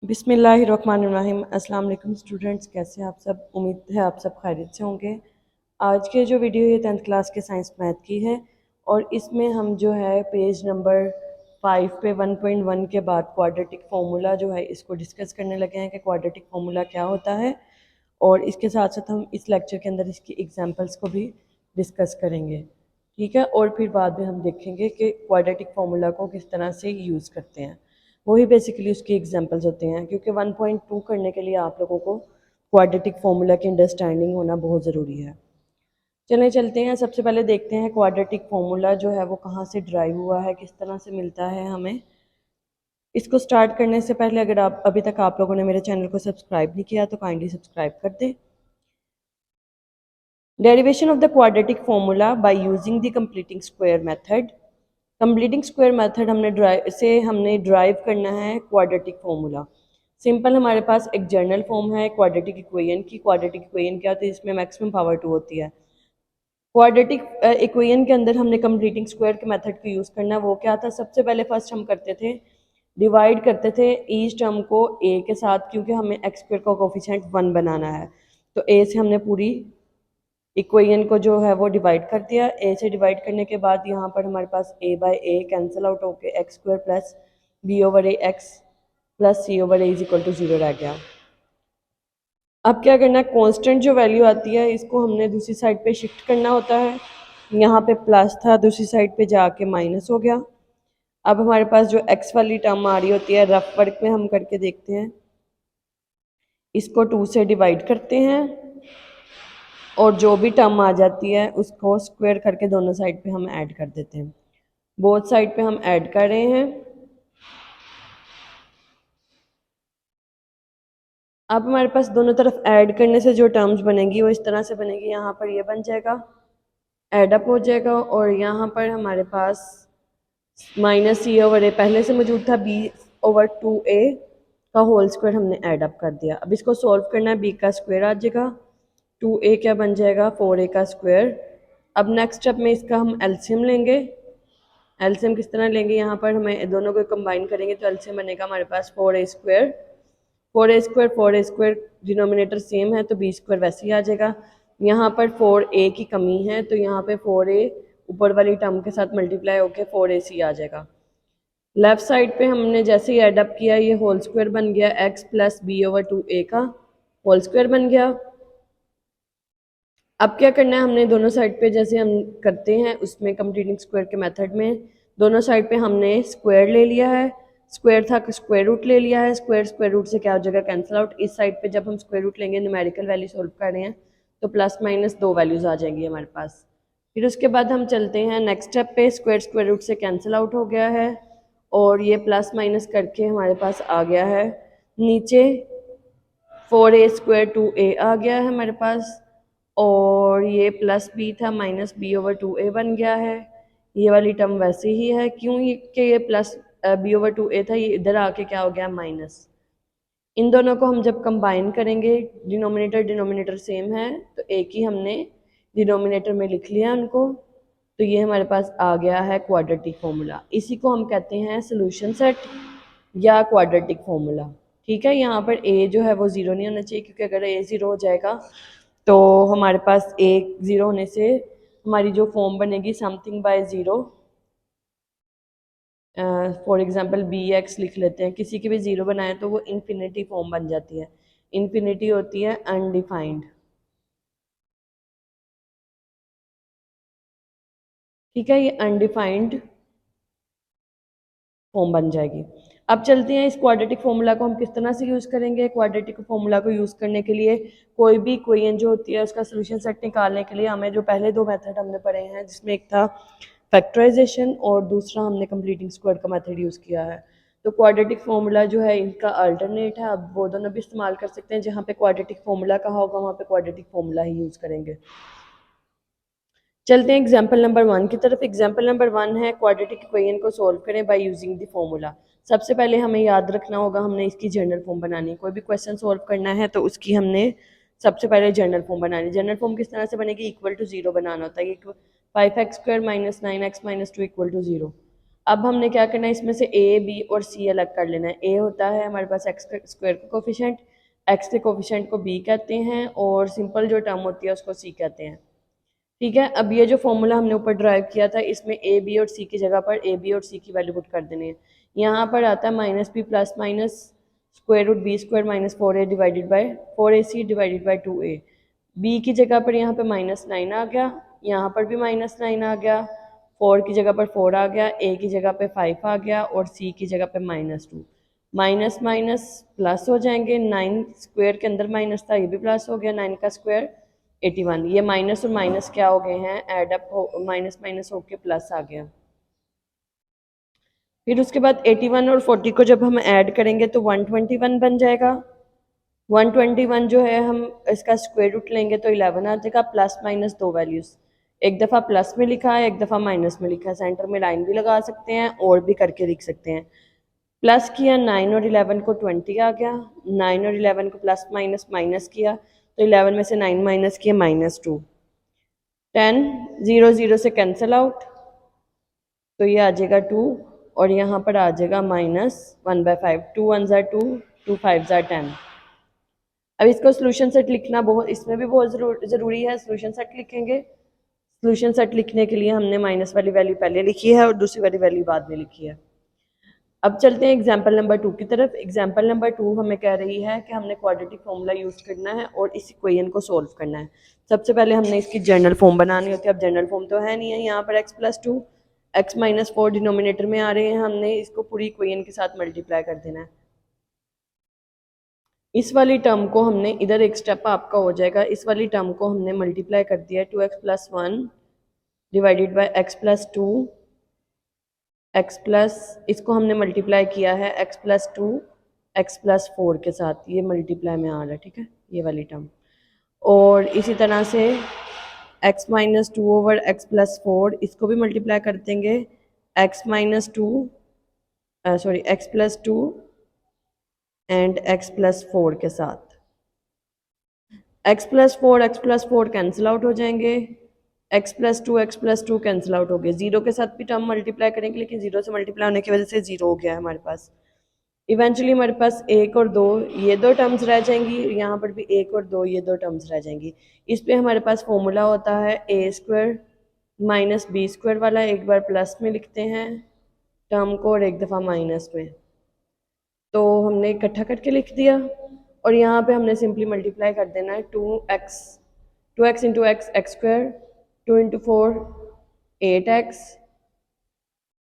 बिस्मिल्लाहिर्रहमानिर्रहीम। अस्सलाम वालेकुम स्टूडेंट्स, कैसे हैं आप सब। उम्मीद है आप सब खैरियत से होंगे। आज के जो वीडियो ये 10th क्लास के साइंस मैथ की है और इसमें हम जो है पेज नंबर 5 पे 1.1 के बाद क्वाड्रेटिक फार्मूला जो है इसको डिस्कस करने लगे हैं कि क्वाड्रेटिक फार्मूला क्या होता है, और इसके साथ साथ हम इस लेक्चर के अंदर इसकी एग्जांपल्स को भी डिस्कस करेंगे। ठीक है, और फिर बाद में हम देखेंगे कि क्वाड्रेटिक फार्मूला को किस तरह से यूज़ करते हैं। वही बेसिकली उसकी एग्जांपल्स होते हैं, क्योंकि 1.2 करने के लिए आप लोगों को क्वाड्रेटिक फार्मूला की अंडरस्टैंडिंग होना बहुत ज़रूरी है। चलें चलते हैं, सबसे पहले देखते हैं क्वाड्रेटिक फार्मूला जो है वो कहाँ से ड्राइव हुआ है, किस तरह से मिलता है हमें। इसको स्टार्ट करने से पहले अगर आप अभी तक आप लोगों ने मेरे चैनल को सब्सक्राइब नहीं किया तो काइंडली सब्सक्राइब कर दें। Derivation of the quadratic formula by using the completing square method. Completing square method हमने ड्राइव करना है क्वाड्रेटिक फार्मूला। सिंपल हमारे पास एक जनरल फॉर्म है क्वाड्रेटिक इक्वेशन की। क्वाड्रेटिक इक्वेशन क्या होती है, इसमें मैक्सिमम पावर 2 होती है। क्वाड्रेटिक इक्वेशन के अंदर हमने कंप्लीटिंग स्क्वायर के मेथड को यूज़ करना है। वो क्या था, सबसे पहले फर्स्ट हम करते थे डिवाइड करते थे ईच टर्म को ए के साथ, क्योंकि हमें एक्स स्क्वायर का कोफिशिएंट 1 बनाना है। तो ए से हमने पूरी इक्वेशन को जो है वो डिवाइड कर दिया। ए से डिवाइड करने के बाद यहाँ पर हमारे पास a by a cancel out होके x square plus b over a x plus c over a is equal to 0 रह गया। अब क्या करना है, कांस्टेंट जो वैल्यू आती है इसको हमने दूसरी साइड पे शिफ्ट करना होता है। यहाँ पे प्लस था, दूसरी साइड पे जाके माइनस हो गया। अब हमारे पास जो एक्स वाली टर्म आ रही होती है, रफ वर्क में हम करके देखते हैं। इसको 2 से डिवाइड करते हैं और जो भी टर्म आ जाती है उसको स्क्वायर करके दोनों साइड पे हम ऐड कर देते हैं। बोथ साइड पे हम ऐड कर रहे हैं। अब हमारे पास दोनों तरफ ऐड करने से जो टर्म्स बनेगी वो इस तरह से बनेगी। यहाँ पर ये बन जाएगा, ऐड अप हो जाएगा, और यहाँ पर हमारे पास माइनस सी ओवर ए पहले से मौजूद था, बी ओवर 2a का होल स्क्वायर हमने ऐड अप कर दिया। अब इसको सॉल्व करना है, बी का स्क्वायर आ जाएगा, 2a क्या बन जाएगा 4a का स्क्वायर। अब नेक्स्ट स्टेप में इसका हम एलसीएम लेंगे। एलसीएम किस तरह लेंगे, यहाँ पर हमें दोनों को कंबाइन करेंगे तो एलसीएम बनेगा हमारे पास 4a square. 4a square denominator same है तो बी स्क्वायर वैसे ही आ जाएगा। यहाँ पर 4a की कमी है तो यहाँ पे 4a ऊपर वाली टर्म के साथ मल्टीप्लाई होकर 4ac आ जाएगा। लेफ्ट साइड पे हमने जैसे ही एड अप किया ये होल स्क्वायर बन गया, x plus b over 2a का होल स्क्वायर बन गया। अब क्या करना है, हमने दोनों साइड पे जैसे हम करते हैं उसमें कंप्लीटिंग स्क्वायर के मेथड में दोनों साइड पे हमने स्क्वायर ले लिया है। स्क्वायर था स्क्वायर रूट ले लिया है। स्क्वायर स्क्वायर रूट से क्या हो जाएगा, कैंसिल आउट। इस साइड पे जब हम स्क्वायर रूट लेंगे, न्यूमेरिकल वैल्यू सोल्व कर रहे हैं तो प्लस माइनस 2 वैल्यूज आ जाएंगी हमारे पास। फिर उसके बाद हम चलते हैं नेक्स्ट स्टेप पे, स्क्वायर स्क्वायर रूट से कैंसिल आउट हो गया है और ये प्लस माइनस करके हमारे पास आ गया है नीचे 4a स्क्वायर 2a आ गया है हमारे पास, और ये प्लस बी था माइनस बी ओवर 2a बन गया है। ये वाली टर्म वैसे ही है, क्यों कि ये प्लस बी ओवर 2a था, ये इधर आके क्या हो गया माइनस। इन दोनों को हम जब कंबाइन करेंगे, डिनोमिनेटर डिनोमिनेटर सेम है तो एक ही हमने डिनोमिनेटर में लिख लिया उनको, तो ये हमारे पास आ गया है क्वाड्रेटिक फार्मूला। इसी को हम कहते हैं सॉल्यूशन सेट या क्वाड्रेटिक फार्मूला। ठीक है, यहाँ पर a जो है वो 0 नहीं होना चाहिए, क्योंकि अगर a 0 हो जाएगा तो हमारे पास a 0 होने से हमारी जो फॉर्म बनेगी something by 0, for example b x लिख लेते हैं, किसी की भी 0 बनाए तो वो इन्फिनिटी फॉर्म बन जाती है। इन्फिनिटी होती है अनडिफाइंड। ठीक है, ये अनडिफाइंड फॉर्म बन जाएगी। अब चलते हैं इस क्वाड्रेटिक फॉर्मूला को हम किस तरह से यूज़ करेंगे। क्वाड्रेटिक फॉर्मूला को यूज़ करने के लिए कोई भी इक्वेशन जो होती है उसका सोल्यूशन सेट निकालने के लिए हमें जो पहले दो मेथड हमने पढ़े हैं, जिसमें एक था फैक्टराइजेशन और दूसरा हमने कंप्लीटिंग स्क्वायर का मेथड यूज़ किया है। तो क्वाड्रेटिक फॉर्मूला जो है इनका अल्टरनेट है, अब वो दोनों भी इस्तेमाल कर सकते हैं। जहाँ पे क्वाड्रेटिक फॉर्मूला कहा होगा वहाँ पे क्वाड्रेटिक फॉर्मूला ही यूज़ करेंगे। चलते हैं एग्जाम्पल नंबर 1 की तरफ। एग्जाम्पल नंबर 1 है क्वाड्रेटिक इक्वेशन को सॉल्व करें बाय यूजिंग द फॉर्मूला। सबसे पहले हमें याद रखना होगा हमने इसकी जनरल फॉर्म बनानी है। कोई भी क्वेश्चन सॉल्व करना है तो उसकी हमने सबसे पहले जनरल फॉर्म बनानी है। जनरल फॉर्म किस तरह से बनेगी, इक्वल टू 0 बनाना होता है। 5x square minus 9x minus 2 equal to 0। अब हमने क्या करना है, इसमें से ए बी और सी अलग कर लेना है। ए होता है हमारे पास एक्स स्क्वायर का कोफिशेंट, एक्स के कोफिशेंट को बी कहते हैं और सिंपल जो टर्म होती है उसको सी कहते हैं। ठीक है, अब ये जो फॉर्मूला हमने ऊपर ड्राइव किया था इसमें ए बी और सी की जगह पर ए बी और सी की वैल्यू पुट कर देनी है। यहाँ पर आता है minus b plus minus square root b square minus 4a divided by 4ac divided by 2a। B की जगह पर यहाँ पे -9 आ गया, यहाँ पर भी -9 आ गया, 4 की जगह पर 4 आ गया, ए की जगह पे 5 आ गया और सी की जगह पे -2। माइनस माइनस प्लस हो जाएंगे, 9 स्क्वायर के अंदर माइनस था, ये भी प्लस हो गया, 9 का स्क्वायर 81। ये माइनस और माइनस क्या हो गए हैं, एड अप हो, माइनस माइनस होके प्लस आ गया। फिर उसके बाद 81 और 40 को जब हम ऐड करेंगे तो 121 बन जाएगा। 121 जो है हम इसका स्क्वायर रूट लेंगे तो 11 आ जाएगा, प्लस माइनस दो वैल्यूज़, एक दफ़ा प्लस में लिखा है एक दफ़ा माइनस में लिखा है, सेंटर में लाइन भी लगा सकते हैं और भी करके लिख सकते हैं। प्लस किया 9 और 11 को 20 आ गया, 9 और 11 को प्लस माइनस माइनस किया तो 11 में से 9 माइनस किया -2, 10 0 0 से कैंसिल आउट तो ये आ जाएगा 2 और यहाँ पर आ जाएगा -1/5, 2 1 ज़ा 2, 2 5 ज़ा 10। अब इसको सोल्यूशन सेट लिखना बहुत, इसमें भी बहुत ज़रूरी है। सोल्यूशन सेट लिखेंगे, सोल्यूशन सेट लिखने के लिए हमने माइनस वाली वैल्यू पहले लिखी है और दूसरी वाली वैल्यू बाद में लिखी है। अब चलते हैं एग्जाम्पल नंबर 2 की तरफ। एग्जाम्पल नंबर 2 हमें कह रही है कि हमने क्वाड्रेटिक फॉर्मूला यूज़ करना है और इस इक्वेशन को सोल्व करना है। सबसे पहले हमने इसकी जनरल फॉर्म बनानी होती है। अब जनरल फॉर्म तो है नहीं है, यहाँ पर x+2 x-4 डिनोमिनेटर में आ रहे हैं, हमने इसको पूरी इक्वेशन के साथ मल्टीप्लाई कर देना है। इस वाली टर्म को हमने इधर एक स्टेप आपका हो जाएगा, इस वाली टर्म को हमने मल्टीप्लाई कर दिया है 2x+1 divided by x+2 x plus, इसको हमने मल्टीप्लाई किया है x+2 x+4 के साथ, ये मल्टीप्लाई में आ रहा है, ठीक है, ये वाली टर्म। और इसी तरह से x-2 ओवर x+4 इसको भी मल्टीप्लाई कर देंगे x-2 sorry x+2 and x+4 के साथ। x+4 कैंसिल आउट हो जाएंगे, x+2 कैंसिल आउट हो गए, जीरो के साथ भी टर्म मल्टीप्लाई करेंगे लेकिन जीरो से मल्टीप्लाई होने की वजह से जीरो हो गया है हमारे पास। इवेंचुअली हमारे पास एक और दो, ये दो टर्म्स रह जाएंगी, यहाँ पर भी एक और दो, ये दो टर्म्स रह जाएंगी। इस पे हमारे पास फॉर्मूला होता है a² माइनस b² वाला, एक बार प्लस में लिखते हैं टर्म को और एक दफ़ा माइनस में, तो हमने इकट्ठा करके लिख दिया और यहाँ पे हमने सिंपली मल्टीप्लाई कर देना है 2x into x x², 2 into 4 8x,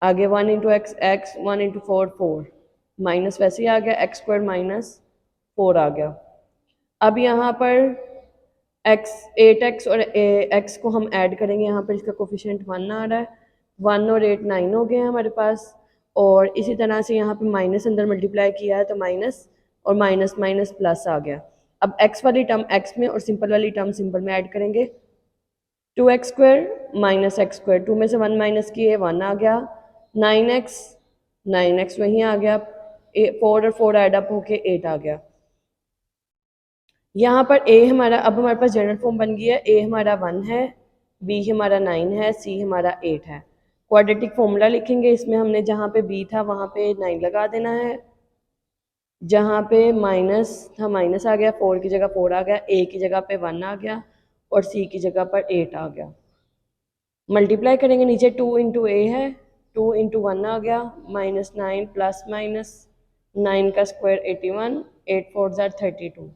आगे 1 into x x, 1 into 4 4, minus वैसे ही आ गया x² -4 आ गया। अब यहाँ पर8x और x को हम ऐड करेंगे, यहाँ पर इसका कोफिशिएंट 1 आ रहा है, 1 और 8 9 हो गए हैं हमारे पास। और इसी तरह से यहाँ पे माइनस अंदर मल्टीप्लाई किया है तो माइनस और माइनस माइनस प्लस आ गया। अब x वाली टर्म x में और सिंपल वाली टर्म सिंपल में ऐड करेंगे, 2x² माइनस x², 2 में से 1 माइनस किए 1 आ गया, 9x वहीं आ गया, 4 और 4 ऐड अप होके 8 आ गया। यहाँ पर a हमारा, अब हमारे पास जनरल फॉर्म बन गई है, a हमारा 1 है, b हमारा 9 है, c हमारा 8 है। क्वाड्रेटिक फॉर्मूला लिखेंगे, इसमें हमने जहाँ पे b था वहाँ पे 9 लगा देना है, जहाँ पे माइनस था माइनस आ गया, 4 की जगह 4 आ गया, a की जगह पे 1 आ गया और c की जगह पर 8 आ गया। मल्टीप्लाई करेंगे, नीचे 2 इंटू ए है, 2 इंटू 1 आ गया, -9 प्लस माइनस 9 का स्क्वायर 81, 8 4 ज़ा 32,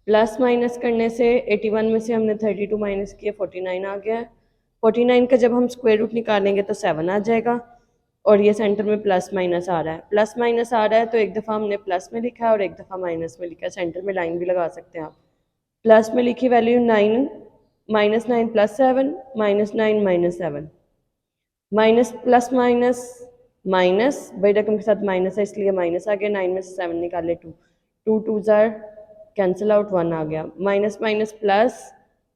प्लस माइनस करने से 81 में से हमने 32 माइनस किया 49 आ गया। 49 का जब हम स्क्वायर रूट निकालेंगे तो 7 आ जाएगा और ये सेंटर में प्लस माइनस आ रहा है, प्लस माइनस आ रहा है तो एक दफ़ा हमने प्लस में लिखा है और एक दफ़ा माइनस में लिखा है, सेंटर में लाइन भी लगा सकते हैं आप। प्लस में लिखी value 9 -9 plus 7 -9 -7, minus plus minus minus, बड़ी रकम के साथ माइनस है इसलिए माइनस आ गया, 9 में से 7 निकाले 2, 2 2 ज़ार कैंसिल आउट 1 आ गया, माइनस माइनस प्लस,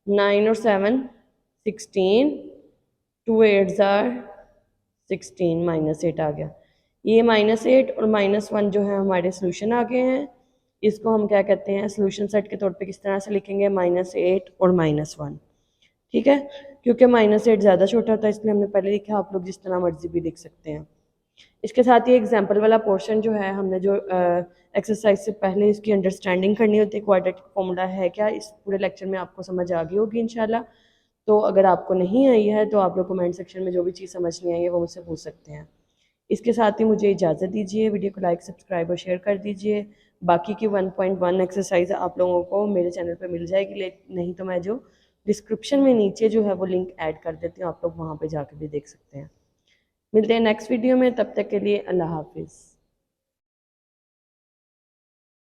9 और 7 16, 2 8 ज़ार 16, -8 आ गया। ये -8 और -1 जो है हमारे सोल्यूशन आ गए हैं। इसको हम क्या कहते हैं, सोल्यूशन सेट के तौर पे किस तरह से लिखेंगे, -8 और -1, ठीक है। क्योंकि -8 ज़्यादा छोटा होता है इसलिए हमने पहले लिखा, आप लोग जिस तरह मर्जी भी लिख सकते हैं। इसके साथ ही एग्जाम्पल वाला पोर्शन जो है, हमने जो एक्सरसाइज से पहले इसकी अंडरस्टैंडिंग करनी होती है, क्वाड्रेटिक फॉर्मूला है क्या, इस पूरे लेक्चर में आपको समझ आ गई होगी इंशाल्लाह। तो अगर आपको नहीं आई है तो आप लोग कमेंट सेक्शन में जो भी चीज़ समझ नहीं आई है वो मुझसे पूछ सकते हैं। इसके साथ ही मुझे इजाज़त दीजिए, वीडियो को लाइक सब्सक्राइब और शेयर कर दीजिए। बाकी की 1.1 एक्सरसाइज आप लोगों को मेरे चैनल पर मिल जाएगी, नहीं तो मैं जो डिस्क्रिप्शन में नीचे जो है वो लिंक ऐड कर देती हूँ, आप लोग वहाँ पे जाकर भी देख सकते हैं। मिलते हैं नेक्स्ट वीडियो में, तब तक के लिए अल्लाह हाफिज़।